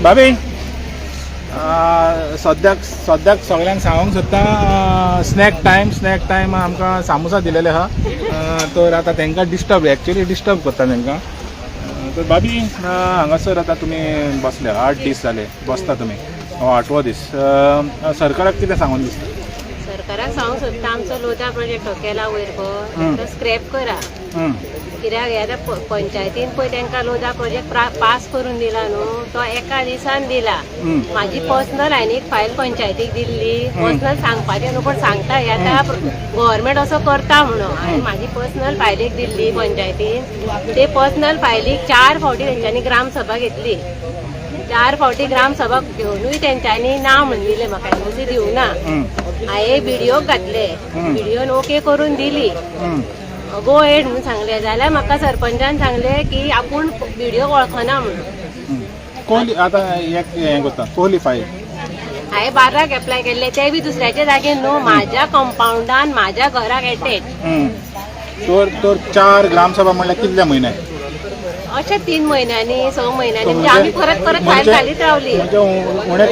भाभी सद्याक सगळ्यांक सांगूंक सोदता स्नॅक टायम आमकां सामोसा दिलेले आहा तर आतां तांकां डिस्टर्ब करता तांकां तर भाभी हांगासर आतां तुमी बसले 8 दीस जाले बसता तुमी 8वो दीस सरकाराक कितें सांगून दिसता सरकाराक सांगूंक सोदता आमचो लोधा प्रोजेक्ट हो केला वयर तो स्क्रॅप करा कित्याक आतां पंचायतीन पळय तांकां लोधा प्रोजेक्ट पास करून दिला न्हू तो एका दिसान दिला म्हाजी पर्सनल हांवें एक फायल पंचायतीक दिल्ली पर्सनल सांगपाचें न्हू पण सांगता आतां गव्हर्मेंट असो करता म्हणून हांवें म्हाजी पर्सनल फायलीक दिल्ली पंचायतीन ते पर्सनल फायलीक 4 फावटी तेंच्यांनी ग्रामसभा घेतली 4 फावटी ग्रामसभा घेवनूय तेंच्यांनी ना म्हण दिलें म्हाका एनओसी दिवंक ना हांवें व्हिडिओ घातले व्हिडिओन ओके करून दिली गो हेड म्हणून सांगले जाल्यार म्हाका सरपंचान सांगले की आपूण व्हिडिओ वळखना म्हणून कोहली आतां हें करता कोहली फायल हांवें 12 एप्लाय केल्ले ते बी दुसऱ्याच्या जागेर न्हू म्हाज्या कंपाउंडान म्हाज्या घराक एटेच तर 4 ग्रामसभा म्हणल्यार कितले म्हयने अशें 3 महिन्यांनी 6 महिन्यांनी म्हणजे आमी परत फायल घालीत रावली उणे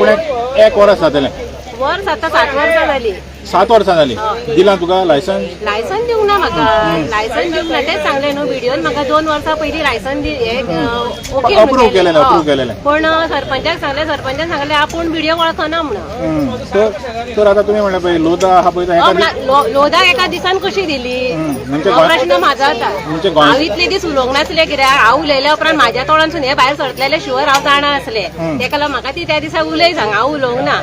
1 वर्स जातलें वर्स आतां 7 वर्सां जाली 7 वर्सां जाली दिला तुका लायसन दिवंक ना म्हाका लायसन दिवंक ना तेच सांगले न्हू व्हिडिओन म्हाका 2 वर्सां पयलीं लायसन ओके अप्रूव केलेलें पण सरपंचान सांगले आपूण व्हिडिओ वळखना म्हणून तर आतां तुमी म्हणलें पळय लोधा आहा पळय लोधा एका दिसान कशी दिली प्रश्न म्हाजो आतां हांव इतले दीस उलोवंक नासले कित्याक हांव उलयल्या उपरांत म्हाज्या तोंडानसून हे भायर सरतलेले शुअर हांव जाणा आसले तेका लागून म्हाका ती त्या दिसा उलय सांग हांव उलोवंक ना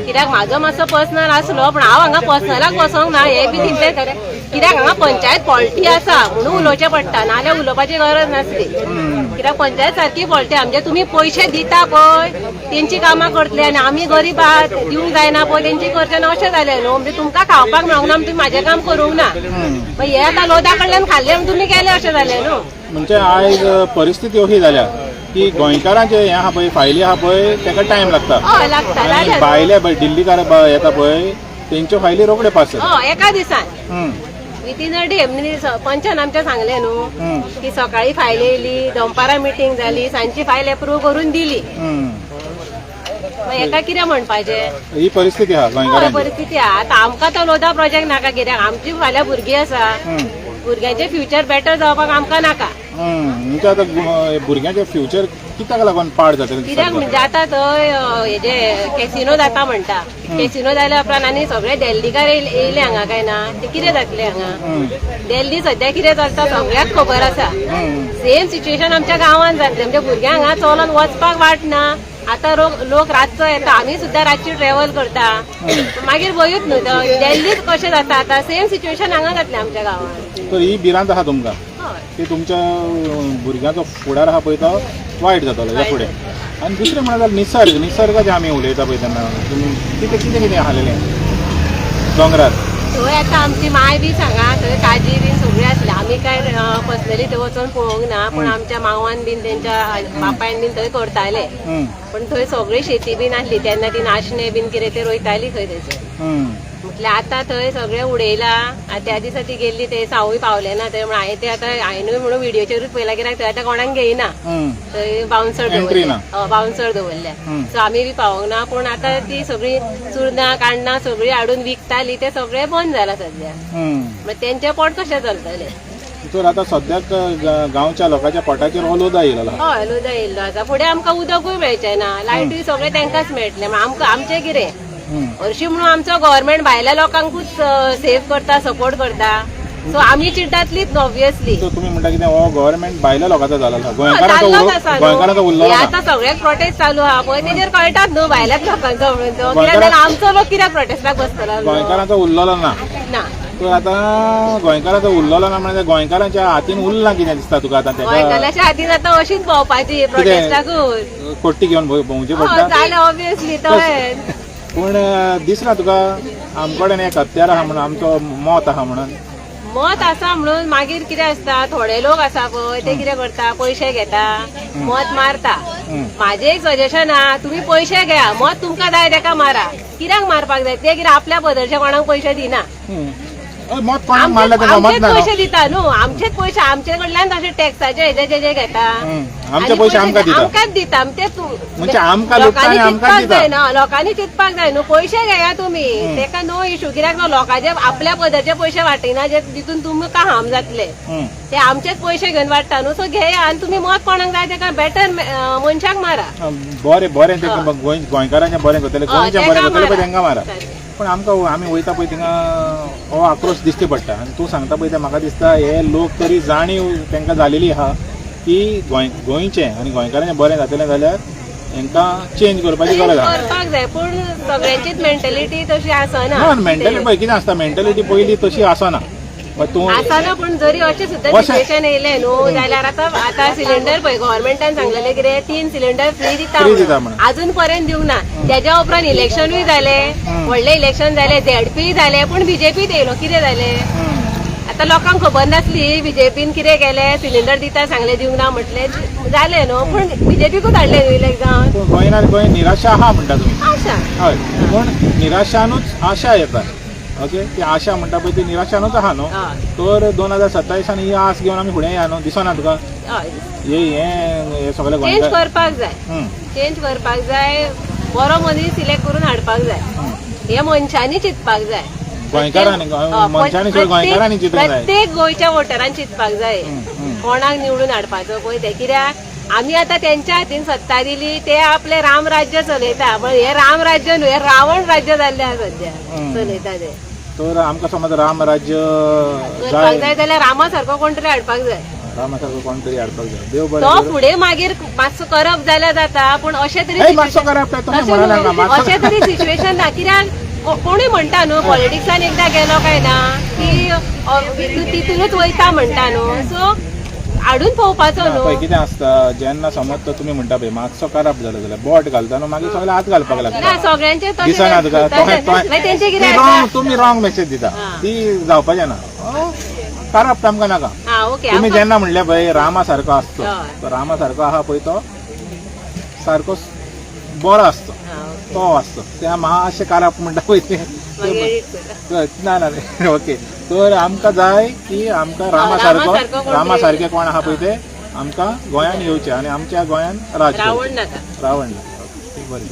कित्याक म्हाजो मातसो पर्सनल आसलो पण हांव हांगा पर्सनलाक बसोंक ना हे बी तितले खरें कित्याक हांगा पंचायत फॉल्टी आसा म्हणून उलोवचें पडटा नाल्यार उलोवपाची गरज नासली कित्याक पंचायत सारकी फॉल्टी म्हणजे तुमी पयशे दिता पळय तेंची कामां करतले आनी आमी गरीब आहात दिवंक जायना पळय तेंची करचें ना अशें जालें न्हू म्हणजे तुमकां खावपाक मेळोंक ना तुमी म्हाजें काम करूंक ना मागीर हे आतां लोधा कडल्यान खाल्लें म्हण तुमी केलें अशें जालें न्हू म्हणजे आयज परिस्थिती अशी जाल्या की गोंयकारांचे हे आहा पळय फायली आहा पळय ताका टायम लागता भायले दिल्लीकार येता पळय तेंच्यो फायली रोखडे पास जाता एका दिसान विथीन अ डे म्हणजे पंचान आमच्या सांगले न्हू की सकाळी फायल येयली दनपारां मिटींग जाली सांजची फायल अप्रूव करून दिली एका कितें म्हणपाचें ही परिस्थिती आहा गोंयकारांची परिस्थिती आहा आतां आमकां तो लोधा प्रोजेक्ट नाका कित्याक आमची फाल्यां भुरगीं आसा भुरग्यांचे फ्युचर बेटर जावपाक आमकां नाका म्हणजे आतां भुरग्यांचे फ्युचर कित्याक लागून पाड जाता कित्याक म्हणजे आतां थंय हेजे कॅसिनो जाता म्हणटा कॅसिनो जाल्या उपरांत आनी सगळे देल्लीकार येयले हांगा काय ना ते कितें जातले हांगा देल्ली सद्या कितें चलता सगळ्याक खबर आसा सेम सिच्युएशन आमच्या गांवांत जातलें म्हणजे भुरग्यांक हांगा चलोन वचपाक वाट ना आतां लोक रातचो येता आमी सुद्दां रातची ट्रॅव्हल करता मागीर वयूच न्हू देल्लीच कशें जाता आतां सेम सिच्युएशन हांगा जातलें आमच्या गांवांत तर ही भिरांत आहा तुमकां की तुमच्या भुरग्यांचो फुडार आहा पळय तो वायट जातलो ह्या फुडें आनी दुसरें म्हणल्यार निसर्ग जे आमी उलयता पळय तेन्ना तुमी कितें आसलेलें दोंगरार थंय आतां आमची माय बी सांगा थंय काजी बीन सगळी आसली आमी काय पर्सनली थंय वचोन पळोवंक ना पण आमच्या मांवान बीन तेंच्या बापायन बीन थंय करताले पण थंय सगळी शेती बीन आसली तेन्ना ती नाशणे बीन कितें ते रोयताली खंय थंयसर म्हटल्यार आतां थंय सगळें उडयला त्या दिसा ती गेल्ली ते सावूय पावले ना थंय म्हण हांवें ते आतां हांवेंनूय म्हणून व्हिडिओचेरूच पयला कित्याक थंय आतां कोणाक घेयना थंय बाउन्सर दवरल्या सो आमी बी पावोंक ना पूण आतां ती सगळी चुरनां काण्णां सगळी हाडून विकताली ते सगळें बंद जाला सद्या मागीर तेंचें पोट कशें चलतलें तर आतां सद्याक गांवच्या लोकांच्या पोटाचेर हो लोधा येयलो हय लोधा येयल्लो आसा फुडें आमकां उदकूय मेळचें ना लायटूय सगळें तांकांच मेळटलें आमकां आमचें कितें हरशीं म्हणून आमचो गव्हर्मेंट भायल्या लोकांकूच सेव करता सपोर्ट करता सो आमी चिड्डातलीच ऑब्वियसली तुमी म्हणटा कितें हो गव्हर्मेंट भायल्या लोकांचो जालेलो गोंयकारांचो उरलो आतां सगळ्याक प्रोटेस्ट चालू आहा पळय तेजेर कळटात न्हू भायल्याच लोकांचो म्हणून कित्याक जाल्यार आमचो लोक कित्याक प्रोटेस्टाक बसतलो गोंयकारांचो उरलेलो ना तर आतां गोंयकारांचो उरलेलो ना म्हणजे गोंयकारांच्या हातीन उरलां कितें दिसता तुका आतां गोंयकारांच्या हातीन आतां अशीच भोंवपाची प्रोटेस्टाकूच कोट्टी घेवन भोंवची पडटा जालें ऑब्वियसली तळें पूण दिसना तुका आमचे कडेन एक हत्यार आहा म्हणून आमचो मत आहा म्हणून मत आसा म्हणून मागीर कितें आसता थोडे लोक आसा पळय ते कितें करता पयशे घेता मत मारता म्हाजें एक सजेशन आहा तुमी पयशे घ्या मत तुमकां जाय तेका मारा कित्याक मारपाक जाय ते कितें आपल्या बदलच्या कोणाक पयशे दिना मत कोणाक मारला ते आमचेच जमत ना पैसे दिता न्हू, आमचेच पैसे आमचे कडल्यान तशे टॅक्साचे हेजे जे घेता आमचे पैसे आमकां दिता आमकांच दिता ते म्हणजे आमकां लुटता आनी आमकां दिता जाय ना, लोकांनी चिंतपाक जाय न्हू, पैसे घेया तुमी तेका नो इशू, कित्याक न्हू लोकांचे आपल्या पदाचे पैसे वाटिना जे तितून तुमकां हार्म जातले, ते आमचेच पैसे घेवन वाडटा न्हू, सो घेया आनी तुमी मत कोणाक जाय तेका बेटर मनशाक मारा. बरें बरें ते गोंयकारांचें बरें करतले, गोंयचें बरें करतले पळय तांकां मारा. पण आमकां आमी वयता पळय थिंगा हो आक्रोश दिश्टी पडटा आनी तूं सांगता पळय ते म्हाका दिसता हे लोक तरी जाणीव तांकां जालेली आहा की गोंयचें आनी गोंयकारांचें बरें जातलें जाल्यार हांकां चेंज करपाची गरज आहा. करपाक जाय पूण सगळ्यांचीच मेंटॅलिटी तशी आसना. मेंटॅलिटी पळय कितें आसता, मेंटॅलिटी पयली तशी आसना. तूं आसना पूण जरी अशें सुद्दां सिच्युएशन येयलें न्हू जाल्यार आतां सिलिंडर पळय गव्हर्नमेंटान सांगलेलें कितें 3 सिलिंडर फ्री दिता म्हणून, अजून पर्यंत दिवंक ना. तेज्या उपरांत इलेक्शनूय जालें, व्हडलें इलेक्शन जालें, झेडपी जालें, पूण बीजेपी येयलो, कितें जालें आतां लोकांक खबर नासली बीजेपीन कितें केलें, सिलिंडर दिता सांगलें दिवंक ना म्हटलें जालें न्हू, पूण बीजेपीकूच हाडलें न्हू इलेक्शन. गोंय निराशा आहा म्हणटा तुमी. आशा हय, पूण निराशानूच आशा येता. ओके, ती आशा म्हणटा पळय ती निराशानूच आहा न्हू. तर 2027 ही आस घेवन आमी फुडें या न्हू, दिसना तुका हे सगळें चेंज करपाक जाय, चेंज करपाक जाय, बरो मनीस सिलेक्ट करून हाडपाक जाय, हे मनशांनी चिंतपाक जाय, गोंयकारांनी गोंयकारांनी चिंतूंक जाय, प्रत्येक गोंयच्या वोटरांनी चिंतपाक जाय कोणाक निवडून हाडपाचो पळय ते. कित्याक आमी आतां तेंच्या हातीन सत्ता दिली, ते आपले राम राज्य चलयता, पण हे राम राज्य न्हू, हे रावण राज्य जाल्लें आसा सद्या चलयता ते. तर आमकां समज राम राज्य करपाक जाय जाल्यार रामा सारको कोण तरी हाडपाक जाय, रामा सारको कोण तरी हाडपाक जाय. देव बरें तो फुडें मागीर मातसो करप जाल्यार जाता, पूण अशें तरी मातसो करप अशें तरी सिच्युएशन ना. कित्याक कोणूय म्हणटा न्हू पॉलिटिक्सान एकदां गेलो काय ना की तितूनच वयता म्हणटा न्हू, सो हाडून पळोवपाचो न्हू. कितें आसता, जेन्ना समज तो तुमी म्हणटा पळय मातसो खराब जालो जाल्यार बोट घालता न्हू, मागीर सगळे हात घालपाक लागता. सगळ्यांचे दिसना तुका तेंचे कितें तुमी रॉंग मेसेज दिता, ती जावपाचें ना. खराब आमकां नाका. तुमी जेन्ना म्हणले पळय रामा सारको आसतो, तो रामा सारको आहा पळय तो सारको बरो आसतो, तो आसतो, त्या मातशें खराब म्हणटा पळय ते ना ना. ओके, तर आमकां जाय की आमकां रामा सारके कोण आहा पळय ते आमकां गोंयान येवचे आनी आमच्या गोंयान राज रावण नाका. बरें.